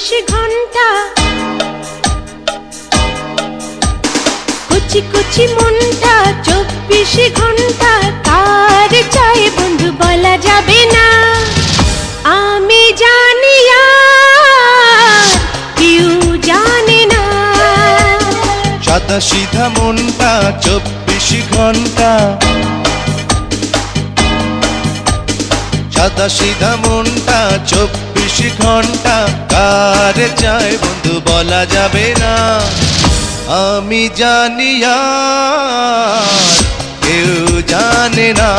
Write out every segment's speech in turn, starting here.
ঘন্টা কুচি কুচি মনটা 24 ঘন্টা কার চাই বন্ধু বলা যাবে না আমি জানি আর কেউ জানে না সাদা সিধা মনটা 24 ঘন্টা সাদা সিধা মনটা 24 ঘন্টা কার চাই বন্ধু বলা যাবে না আমি জানি আর কেউ জানে না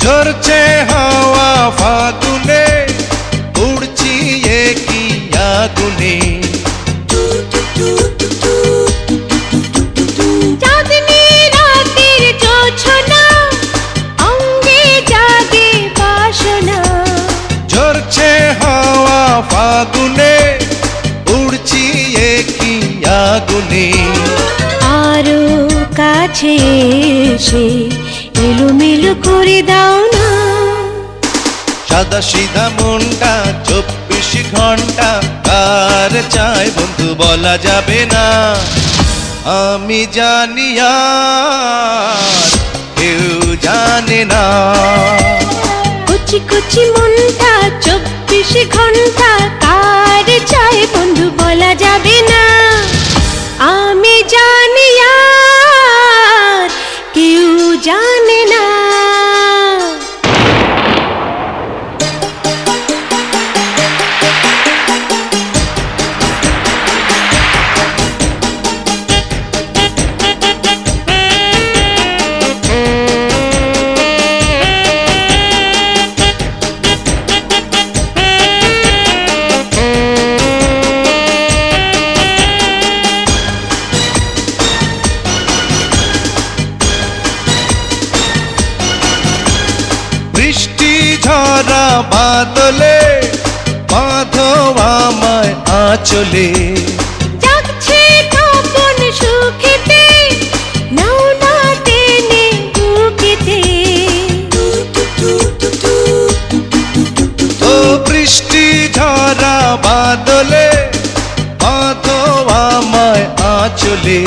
ঝরছে হাওয়া ফাগুনে উড়ছি একই আগুনে চাঁদনি রাতের জোছনা অঙ্গে জাগে বাসনা ঝরছে হাওয়া ফাগুনে উড়ছি একই আগুনে আরো কাছে এসে এলোমেলো করে দাও না সাদা সিধা মনটা 24 ঘন্টা কার চাই বন্ধু বলা যাবে না আমি জানি আর কেউ জানে না কুচি কুচি মনটা 24 ঘন্টা কার চাই বন্ধু বলা যাবে না আমি জানি আর কেউ জানে না বৃষ্টি ঝরা বাদলে বাঁধো আমায় আঁচলে জাগছে কাপন সুখেতে নাও না টেনে বুকেতে ও বৃষ্টি ঝরা বাদলে বাঁধো আমায় আঁচলে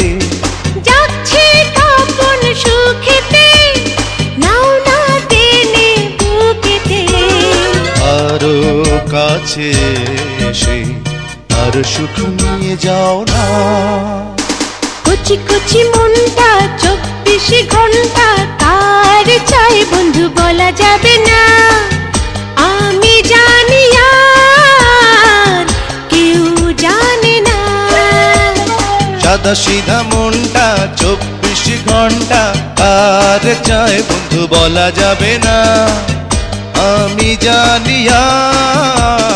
যাচ্ছে কাপন সুখেতে নাও না টেনে বুকেতে আরো কাছে এসে আর সুখ নিয়ে যাও না কুচি কুচি মনটা 24 ঘন্টা কার চাই বন্ধু বলা যাবে না আমি জানি আর কেউ জানে না সাদা সিধা মনটা 24 ঘন্টা কার চাই বন্ধু বলা যাবে না আমি জানি আর